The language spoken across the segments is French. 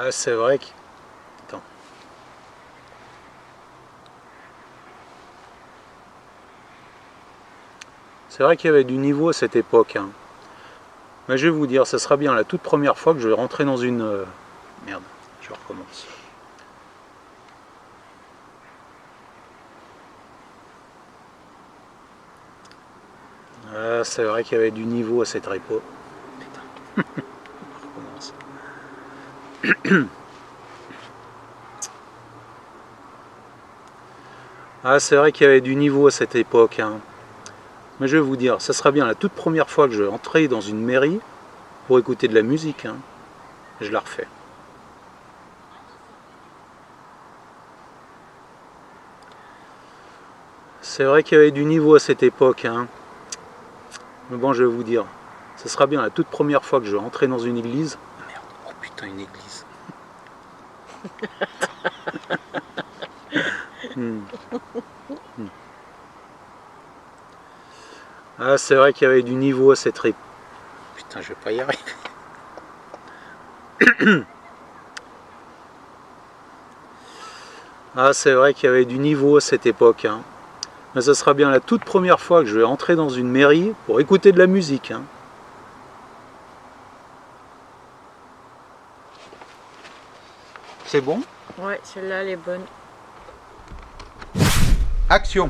Ah, c'est vrai que... Attends. C'est vrai qu'il y avait du niveau à cette époque. Hein. Mais je vais vous dire, ça sera bien la toute première fois que je vais rentrer dans une... Merde, je recommence. Ah, c'est vrai qu'il y avait du niveau à cette époque. Putain. Je recommence. Ah, c'est vrai qu'il y avait du niveau à cette époque. Hein. Mais je vais vous dire, ça sera bien la toute première fois que je vais entrer dans une mairie pour écouter de la musique. Hein. Je la refais. C'est vrai qu'il y avait du niveau à cette époque. Hein. Mais bon, je vais vous dire, ça sera bien la toute première fois que je vais entrer dans une église. Ah, merde, oh putain, une église. Ah, c'est vrai qu'il y avait du niveau à cette époque. Putain, je vais pas y arriver. Ah, c'est vrai qu'il y avait du niveau à cette époque. Hein. Mais ça sera bien la toute première fois que je vais entrer dans une mairie pour écouter de la musique. Hein. C'est bon? Ouais, celle-là, elle est bonne. Action!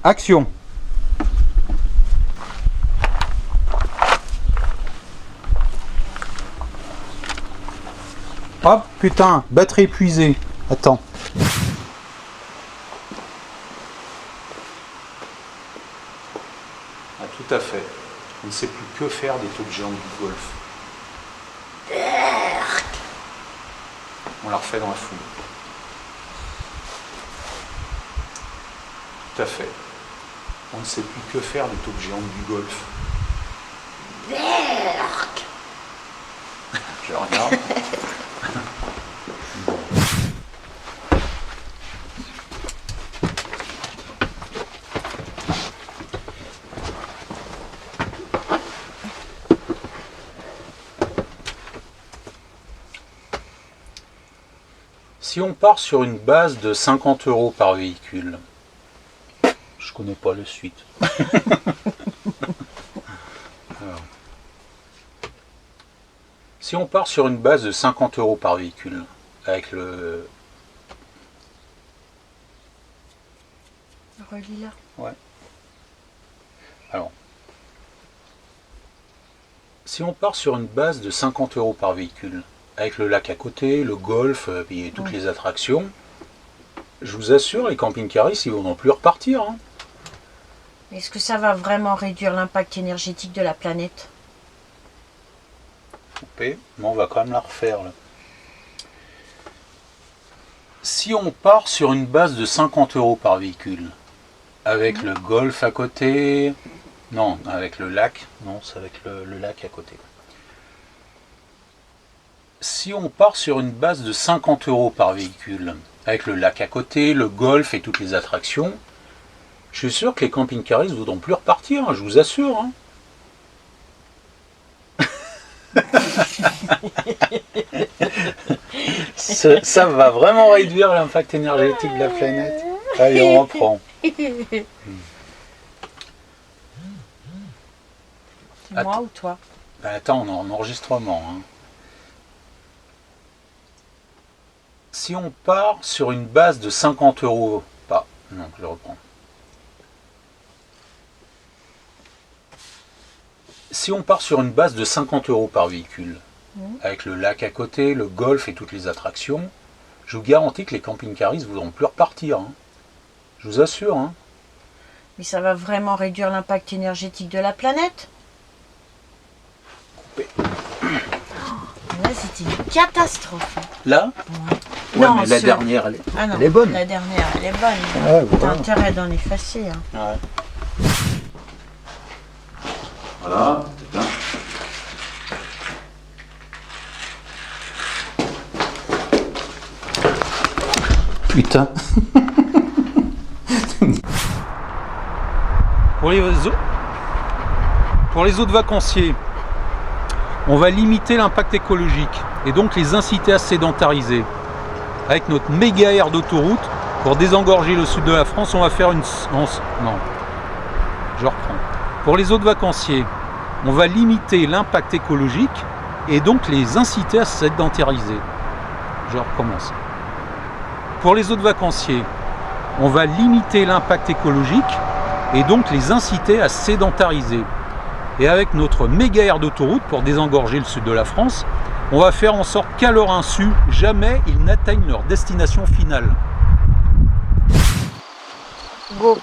Action! Hop, putain, batterie épuisée. Attends. Ah, tout à fait. On ne sait plus que faire des trucs géants du golf. On la refait dans la foule. Tout à fait. On ne sait plus que faire des taupes géantes du golf. Je regarde. Si on part sur une base de 50 € par véhicule, je connais pas le suite. Alors. Si on part sur une base de 50 € par véhicule, avec le... Relis là. Ouais. Alors. Si on part sur une base de 50 € par véhicule, avec le lac à côté, le golf, et toutes les attractions, je vous assure, les camping-caristes, ils vont non plus repartir. Hein. Est-ce que ça va vraiment réduire l'impact énergétique de la planète? Coupé, mais on va quand même la refaire. Là. Si on part sur une base de 50 € par véhicule, avec le golf à côté, non, avec le lac, non, c'est avec le lac à côté. Si on part sur une base de 50 € par véhicule, avec le lac à côté, le golf et toutes les attractions, je suis sûr que les camping-caristes ne voudront plus repartir, hein, je vous assure. Hein. Ça va vraiment réduire l'impact énergétique de la planète. Allez, on reprend. C'est moi ou toi? Ben attends, on est en enregistrement. Hein. Si on part sur une base de 50 €, pas, non, je reprends. Si on part sur une base de 50 € par véhicule, avec le lac à côté, le golf et toutes les attractions, je vous garantis que les camping-caristes ne voudront plus repartir. Hein. Je vous assure. Hein. Mais ça va vraiment réduire l'impact énergétique de la planète? Coupé. Là, c'était une catastrophe. Là Ouais. Ouais, mais la dernière, elle est bonne. La dernière, elle est bonne. Ouais, T'as voilà. intérêt d'en effacer. Hein. Ouais. Voilà, c'est bien. Putain. Pour les autres vacanciers, on va limiter l'impact écologique et donc les inciter à se sédentariser. Avec notre méga aire d'autoroute, pour désengorger le sud de la France, on va faire une... Non, je reprends. Pour les autres vacanciers, on va limiter l'impact écologique et donc les inciter à se sédentariser. Je recommence. Pour les autres vacanciers, on va limiter l'impact écologique et donc les inciter à se sédentariser. Et avec notre méga aire d'autoroute, pour désengorger le sud de la France, on va faire en sorte qu'à leur insu, jamais ils n'atteignent leur destination finale. Go.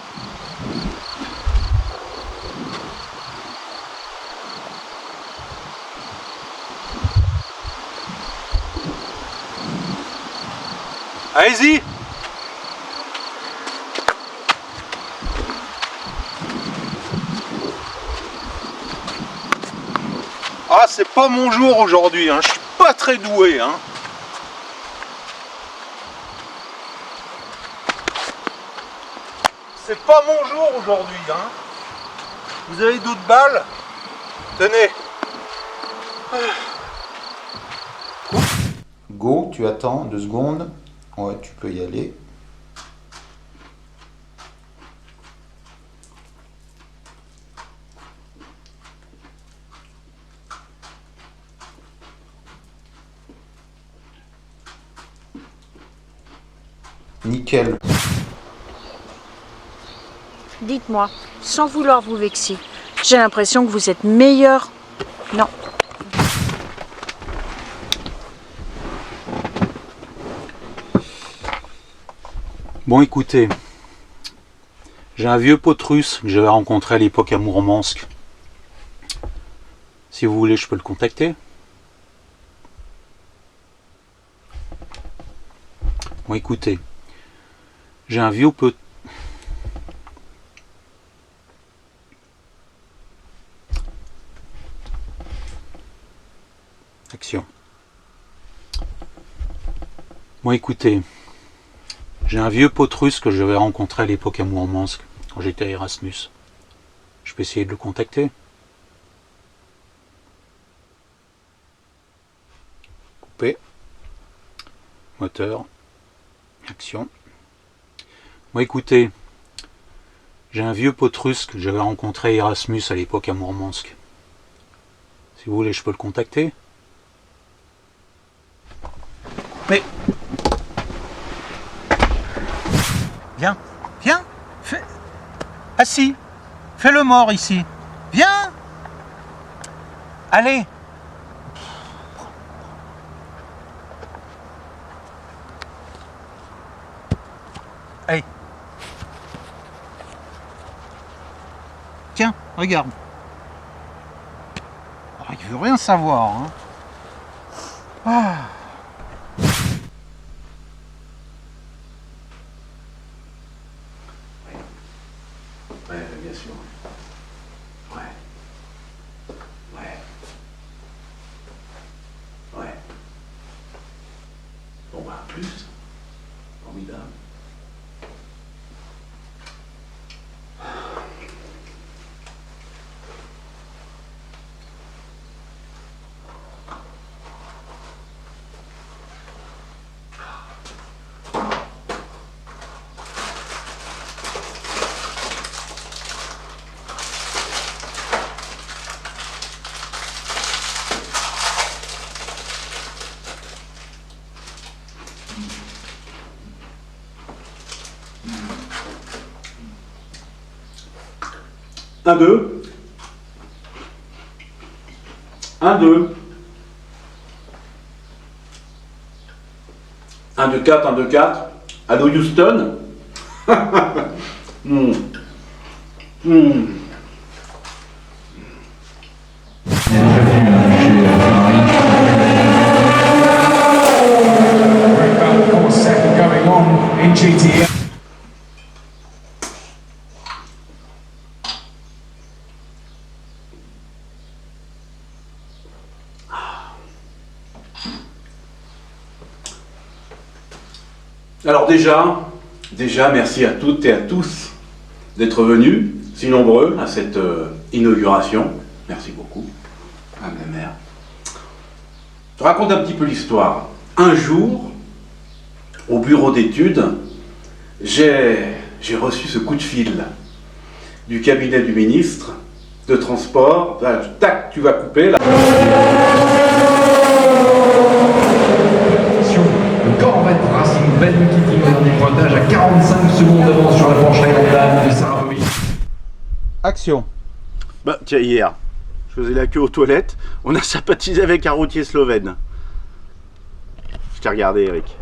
Allez-y! Ah, c'est pas mon jour aujourd'hui, hein. Je suis pas très doué, hein. C'est pas mon jour aujourd'hui, hein. Vous avez d'autres balles? Tenez. Go, tu attends 2 secondes. Ouais, tu peux y aller. Nickel. Dites-moi, sans vouloir vous vexer, j'ai l'impression que vous êtes meilleur. Non. Bon, écoutez, j'ai un vieux pote russe que j'avais rencontré à l'époque à Mourmansk. Si vous voulez, je peux le contacter. Bon, écoutez, j'ai un vieux pote. Action. Bon, écoutez, j'ai un vieux pote russe que j'avais rencontré à l'époque à Mourmansk, quand j'étais à Erasmus. Je peux essayer de le contacter. Couper. Moteur. Action. Bon, écoutez, j'ai un vieux pote russe que j'avais rencontré à Erasmus à l'époque à Mourmansk. Si vous voulez, je peux le contacter. Mais... Viens, viens, fais... Assis, fais le mort ici. Viens. Allez. Allez. Tiens, regarde. Oh, il veut rien savoir, hein. Ah. Ouais, bien sûr. Ouais. Ouais. Ouais. Bon, bah, plus. Formidable. Un, deux. 1, 2. 1, 2, 4, 1, 2, 4. Allô Houston. Hmm. Hmm. Going on in GTA. Alors déjà, merci à toutes et à tous d'être venus, si nombreux, à cette inauguration. Merci beaucoup, Madame la maire. Je raconte un petit peu l'histoire. Un jour, au bureau d'études, j'ai reçu ce coup de fil du cabinet du ministre de Transport. Tac, tu vas couper là. Le Corvette Racing Belle Kitty au dernier pointage à 45 secondes d'avance sur la Porsche Taycan de Sarah Bobby. Action. Bah tiens, hier, je faisais la queue aux toilettes, on a sympathisé avec un routier slovène. Je t'ai regardé, Eric.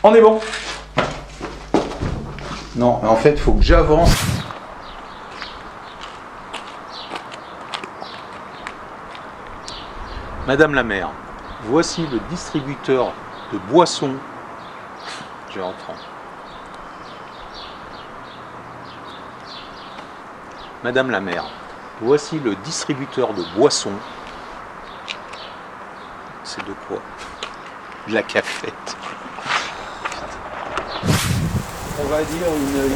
On est bon. Non, mais en fait, il faut que j'avance. Madame la maire, voici le distributeur de boissons. Je reprends. Madame la maire, voici le distributeur de boissons. C'est de quoi? De la cafette. On va dire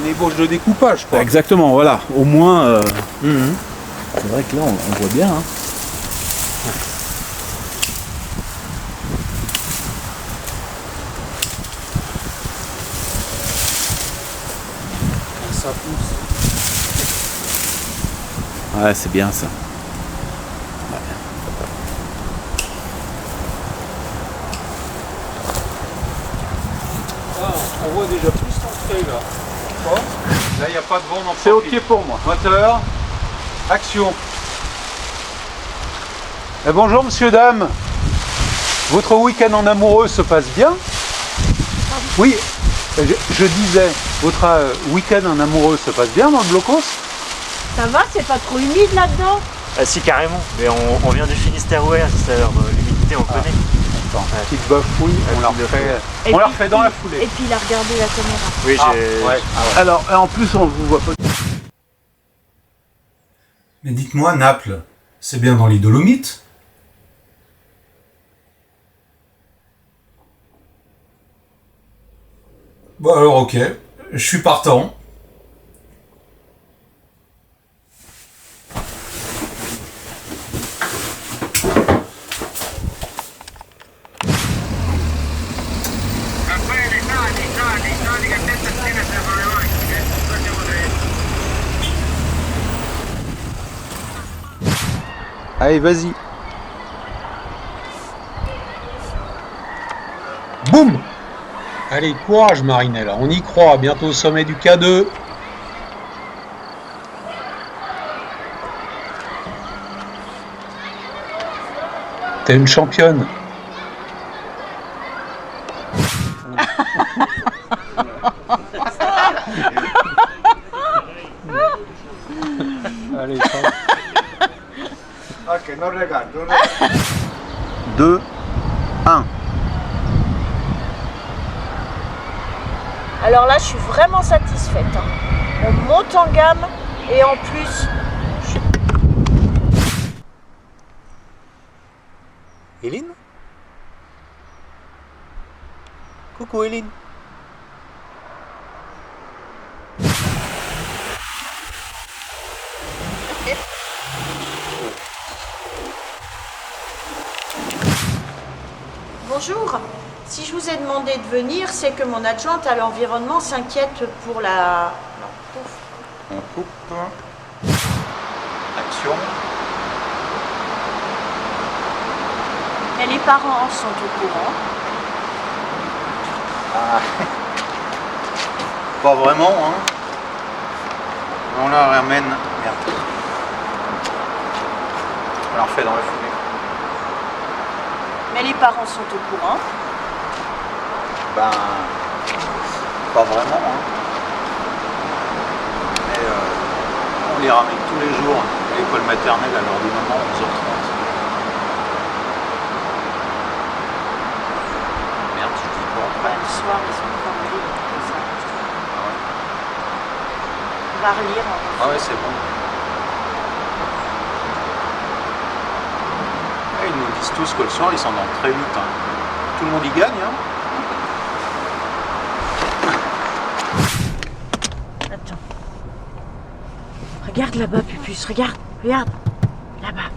une ébauche de découpage, quoi. Exactement, voilà. Au moins. C'est vrai que là, on voit bien. Hein. Ça pousse. Ouais, c'est bien ça. Ah, on voit déjà plus l'entrée là. Bon. Là, il n'y a pas de vent dans C'est ok pour moi. Moteur. Action. Bonjour monsieur, dame. Votre week-end en amoureux se passe bien? Oui, je disais, votre week-end en amoureux se passe bien dans le blocos? Ça va, c'est pas trop humide là-dedans? Ah si, carrément, mais on vient du Finistère Ouest, c'est-à-dire l'humidité on connaît. Attends, petite bafouille, on la refait dans la foulée. Et puis il a regardé la caméra. Oui, Ah, j'ai... ouais. Alors, en plus, on vous voit pas. Mais dites-moi, Naples, c'est bien dans les Dolomites? Bon alors ok, je suis partant. Allez, vas-y. Boum! Allez, courage Marinella, on y croit, bientôt au sommet du K2. T'es une championne. Allez, Ok, non regarde. 2, 1. Alors là, je suis vraiment satisfaite. Hein. On monte en gamme et en plus, Hélène? Coucou Hélène. bonjour. Si je vous ai demandé de venir, c'est que mon adjointe à l'environnement s'inquiète pour la... Non, pouf. On coupe. Action. Mais les parents sont au courant. Ah. Pas vraiment, hein. On la ramène. Merde. On la refait dans la foulée. Mais les parents sont au courant. Ben, pas vraiment, hein. Mais on les ramène tous les jours à l'école maternelle à l'heure du moment, 11h30. Merde, tu dis quoi après? Le soir, ils sont encore libres, comme ça. On va relire. Ah ouais, c'est bon. Ils nous disent tous que le soir, ils s'endorment très vite. Hein. Tout le monde y gagne, hein. Regarde là-bas, Pupus, regarde, regarde. Là-bas.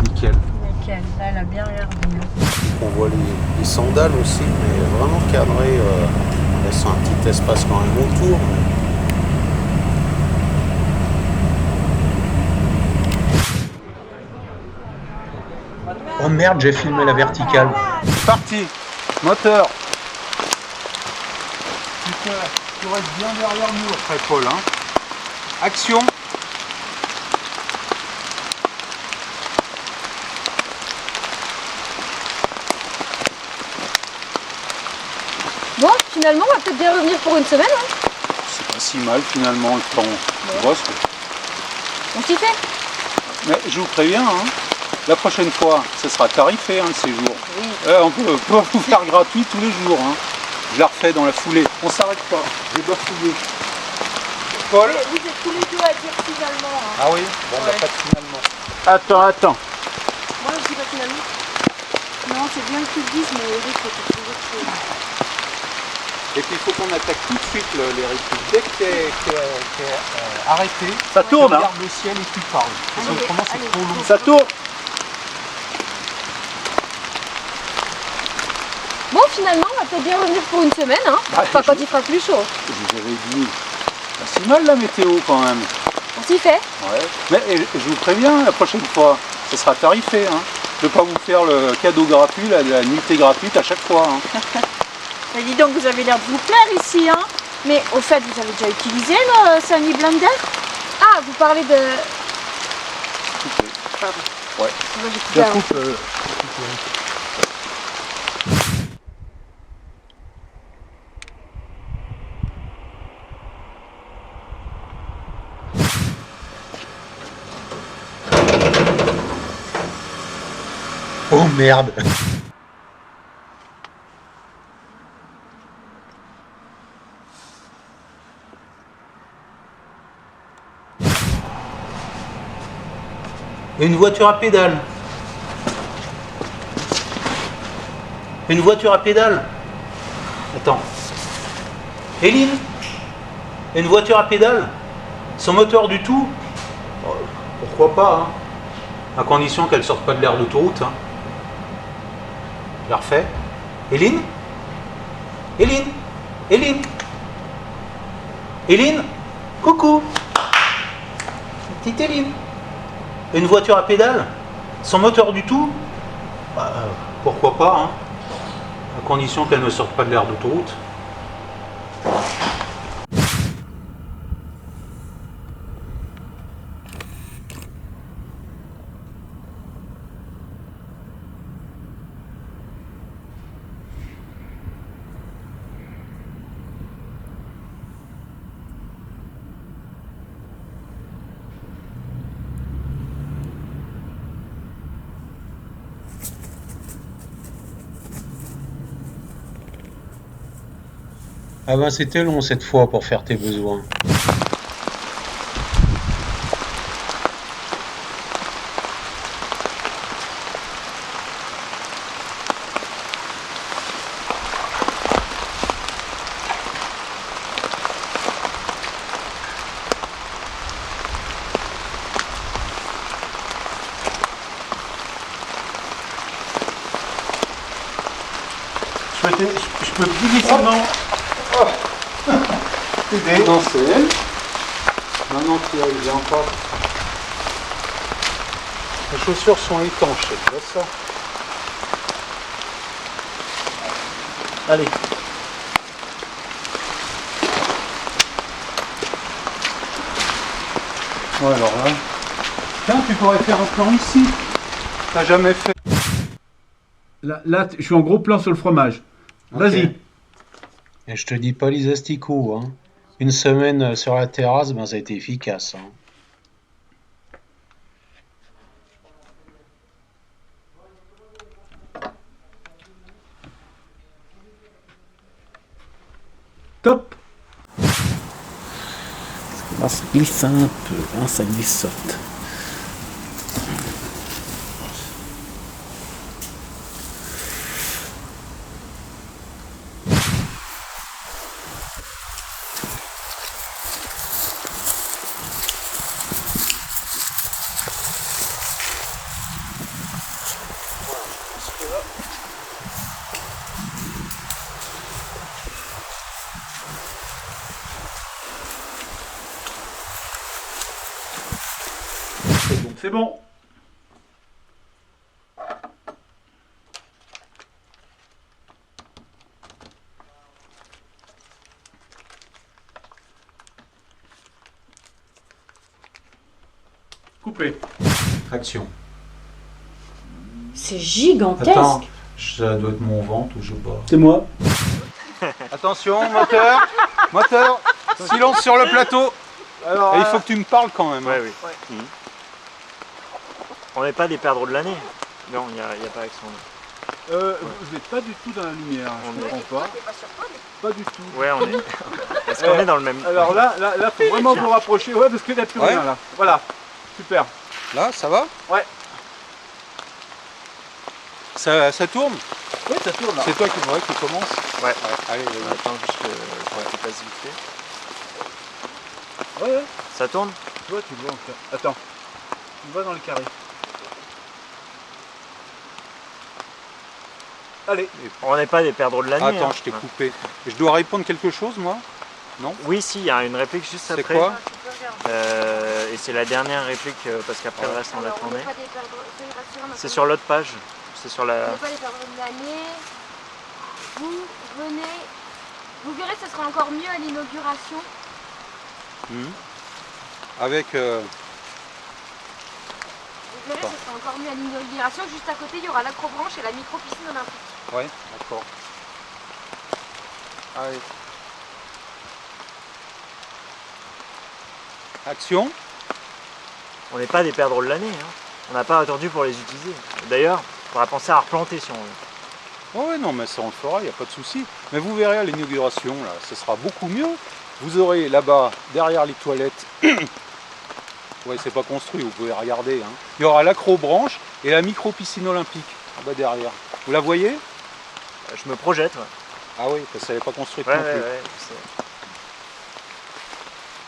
Nickel. Nickel, là elle a bien regardé. On voit les sandales aussi, mais vraiment cadrées, laissant un petit espace quand même autour. Oh merde, j'ai filmé la verticale. Parti. Moteur. Tu restes bien derrière nous après, Paul. Hein. Action. Bon, finalement, on va peut-être bien revenir pour une semaine. Hein. C'est pas si mal finalement le temps. Tu vois ce que... On s'y fait. Mais je vous préviens, hein, la prochaine fois, ce sera tarifé le séjour. Oui. On peut pas vous faire gratuit tous les jours. Hein. Je la refais dans la foulée. On s'arrête pas. J'ai bafouillé. Paul. Vous êtes tous les deux à dire finalement. Hein. Ah oui. Bon, bah, pas de finalement. Attends. Moi je dis pas finalement. Non, c'est bien que tu le dises, mais Eric, c'est toujours autre chose. Et puis il faut qu'on attaque tout de suite les rythmes. Dès que t'es arrêté, ça tourne. Tu regardes le ciel et tu parles. Parce Allez, autrement c'est allez, trop long. go. Ça tourne. Bon, finalement, on va peut-être bien revenir pour une semaine. Hein. Bah, Enfin, quand il fera plus chaud. Je vous avais dit, pas si mal la météo quand même. On s'y fait. Ouais. Mais je vous préviens, la prochaine fois, ce sera tarifé. Hein. Je ne vais pas vous faire le cadeau gratuit, la nuitée gratuite à chaque fois. Hein. Mais dis donc, vous avez l'air de vous plaire ici, hein. Mais au fait, vous avez déjà utilisé le Sunny Blender? Ah, vous parlez de... Pardon. Ouais. Moi, j'ai Je coupé un- coupe, Oh merde. Une voiture à pédale. Une voiture à pédale. Attends. Éline, une voiture à pédale. Sans moteur du tout. Pourquoi pas, hein. À condition qu'elle sorte pas de l'aire d'autoroute. Hein. Je la refais. Éline, Éline, Éline, Éline, coucou. Petite Éline. Une voiture à pédale, sans moteur du tout, bah, pourquoi pas, hein, à condition qu'elle ne sorte pas de l'aire d'autoroute. Ah ben c'était long cette fois pour faire tes besoins. Je peux plus difficilement t'aider. Non, c'est elle. Maintenant tu as encore. Les chaussures sont étanches, tu vois ça. Allez. Ouais, alors là. Tiens, tu pourrais faire un plan ici. T'as jamais fait. Là, je suis en gros plan sur le fromage. Vas-y. Ok. Et je te dis pas les asticots, hein. Une semaine sur la terrasse, ben ça a été efficace. Hein. Stop. Là, ça glisse un peu, hein, ça glissote. C'est bon. Coupé. Action. C'est gigantesque. Attends, ça doit être mon ventre ou je sais pas. C'est moi. Attention, moteur. Moteur. Silence sur le plateau. Alors, Et il faut que tu me parles quand même. Ouais, oui. On n'est pas des perdreaux de l'année. Non, il n'y a pas Action. vous n'êtes pas du tout dans la lumière, On je ne est- comprends pas. Pas du tout. Ouais, on est. Est-ce qu'on est dans le même. Alors là, faut vraiment vous rapprocher. Ouais, parce qu'il n'y a plus Ouais. rien là. Voilà. Super. Là, ça va? Ouais. Ça tourne? Oui, ça tourne là. C'est toi qui commence? Ouais. Allez, vas-y. Attends, juste que tu passes vite fait. Ouais. Ça tourne? Ouais, tu le vois. Attends. Tu vas dans le carré. Allez. On n'est pas des perdreaux de l'année. Attends, hein. je t'ai coupé. Je dois répondre quelque chose, moi? Non? Oui, si, il y a une réplique juste C'est après. quoi? Et c'est la dernière réplique parce qu'après le reste on l'attendait. C'est sur l'autre page. C'est sur la. On n'est pas les perdreaux de l'année. Vous venez. Vous verrez, ce sera encore mieux à l'inauguration. Avec... Vous verrez, ce sera encore mieux à l'inauguration. Juste à côté, il y aura l'acrobranche et la micro-piscine olympique. Ouais, d'accord. Allez. Action. On n'est pas des perdreaux de l'année. Hein. On n'a pas attendu pour les utiliser. D'ailleurs, il faudra penser à replanter si on veut. Ouais, non, mais ça on le fera, il n'y a pas de souci. Mais vous verrez à l'inauguration, là, ce sera beaucoup mieux. Vous aurez là-bas, derrière les toilettes, ouais, c'est pas construit, vous pouvez regarder. Hein. Il y aura l'acrobranche et la micro-piscine olympique, là-bas derrière. Vous la voyez? Je me projette. Ouais. Ah oui, parce qu'elle n'est pas construite Ouais, non plus. ouais,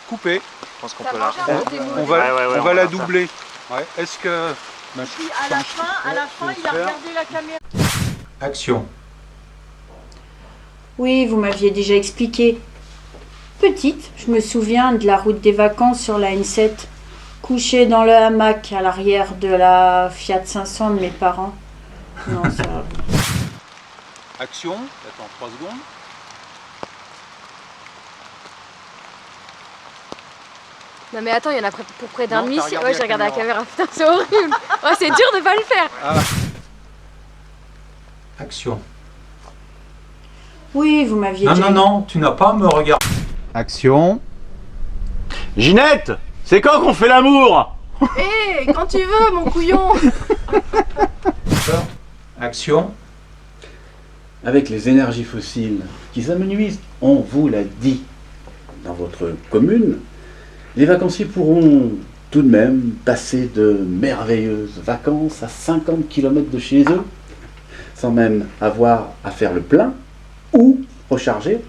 Coupé. Je pense qu'on Ça peut la marche, refaire. On va, Ouais, on va la doubler. Ouais. Est-ce que... Puis à la fin, il a regardé la caméra. Action. Oui, vous m'aviez déjà expliqué. Petite, je me souviens de la route des vacances sur la N7, couchée dans le hamac à l'arrière de la Fiat 500 de mes parents. Non, ça va. Action. Attends, 3 secondes. Non mais attends, il y en a pour près d'un Non, demi. t'as regardé Ouais, la j'ai regardé la caméra. caméra. Putain, c'est horrible. Ouais, c'est dur de pas le faire. Action. Oui, vous m'aviez Non, déjà... non, non, tu n'as pas à me regarder. Action. Ginette, c'est quand qu'on fait l'amour? Hé, quand tu veux, mon couillon. Action. Avec les énergies fossiles qui s'amenuisent, on vous l'a dit, dans votre commune, les vacanciers pourront tout de même passer de merveilleuses vacances à 50 km de chez eux, sans même avoir à faire le plein ou recharger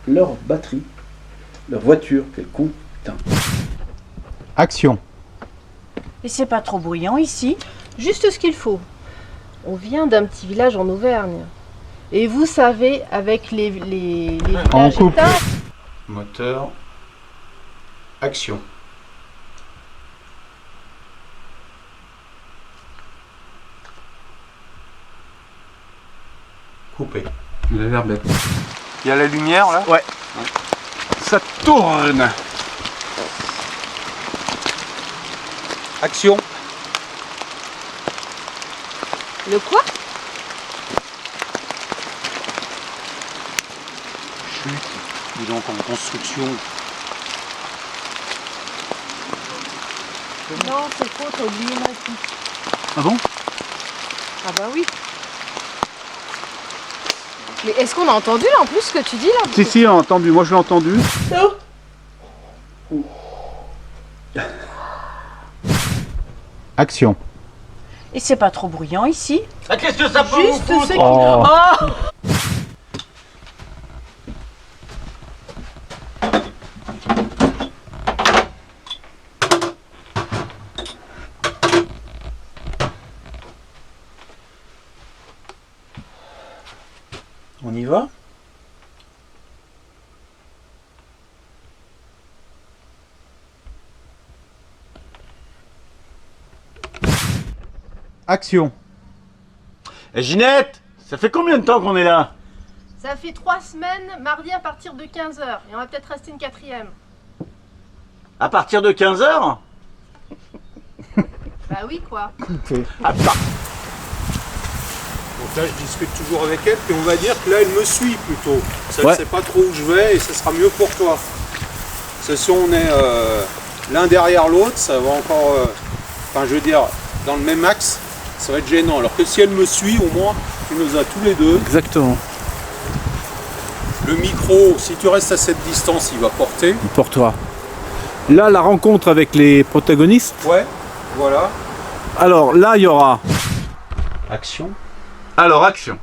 leur batterie, leur voiture, quel con, putain. Action. Et c'est pas trop bruyant ici? Juste ce qu'il faut. On vient d'un petit village en Auvergne. Et vous savez, avec les On villages coupe. éteints, Moteur. Action. Coupé. Il a l'air bête. Il y a la lumière là? Ouais. Ça tourne. Action. le quoi? Chute. Dis donc en construction. Non, c'est faux, t'as oublié ma fille. Ah bon? Ah bah oui. Mais est-ce qu'on a entendu là en plus ce que tu dis là? Si, si, on a entendu. Moi, je l'ai entendu. Action. Et c'est pas trop bruyant ici? Ah, qu'est-ce que ça peut vous Juste foutre? ce qui... Oh. Oh. On y va? Action. Eh, Ginette, ça fait combien de temps qu'on est là? Ça fait 3 semaines, mardi à partir de 15h. Et on va peut-être rester une 4e. À partir de 15h? Bah oui quoi. Ah, Donc là, je discute toujours avec elle, puis on va dire que là, elle me suit plutôt. Ça ne Ouais. sait pas trop où je vais et ce sera mieux pour toi. Parce que si on est l'un derrière l'autre, ça va encore. Enfin, je veux dire, dans le même axe, ça va être gênant. Alors que si elle me suit, au moins, tu nous as tous les deux. Exactement. Le micro, si tu restes à cette distance, il va porter. Pour toi. Là, la rencontre avec les protagonistes. Ouais, voilà. Alors là, il y aura. Action. Alors, action.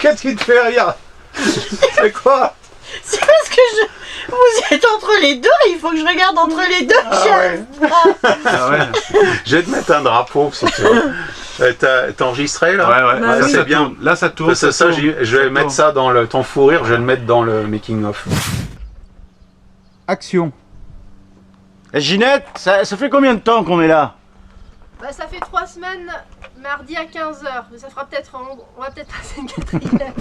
Qu'est-ce qui te fait rire? C'est quoi? C'est parce que vous êtes entre les deux, il faut que je regarde entre les deux. Ah ouais. Je vais te mettre un drapeau si tu veux. T'as enregistré là? Ouais, Bah ça oui. c'est bien. Là, ça tourne. Parce que ça, je vais mettre ça dans ton fou rire, je vais le mettre dans le making of. Action. Eh, Ginette, ça fait combien de temps qu'on est là? Bah ça fait 3 semaines, mardi à 15h. Mais ça fera peut-être... On va peut-être passer une 4e.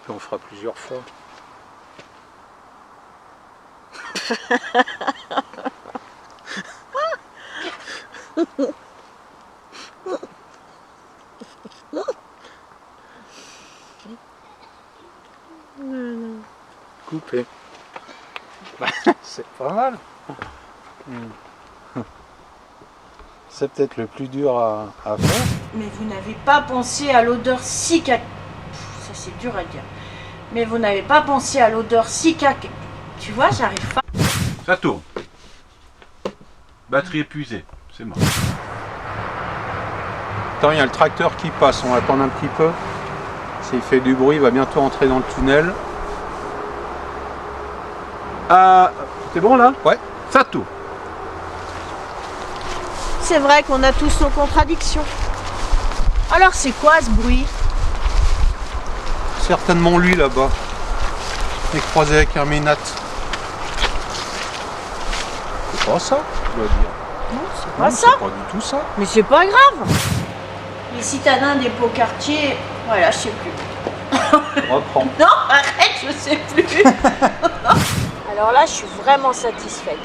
Puis on fera plusieurs fois. Coupé. C'est pas mal. C'est peut-être le plus dur à faire. Mais vous n'avez pas pensé à l'odeur si caca... Ça c'est dur à dire. Mais vous n'avez pas pensé à l'odeur si caca... Tu vois, j'arrive pas. Ça tourne. Batterie épuisée. C'est mort. Attends, il y a le tracteur qui passe, on va attendre un petit peu. S'il fait du bruit, il va bientôt entrer dans le tunnel. C'est bon là? Ouais. Ça tourne. C'est vrai qu'on a tous nos contradictions. Alors c'est quoi ce bruit? Certainement lui là-bas. Il est croisé avec un ménat. C'est pas ça, je dois dire. Non, c'est Non, pas ça. c'est pas du tout ça. Mais c'est pas grave. Les citadins des beaux quartiers, voilà, je sais plus. Reprends. Non, arrête, je sais plus. Alors là, je suis vraiment satisfaite.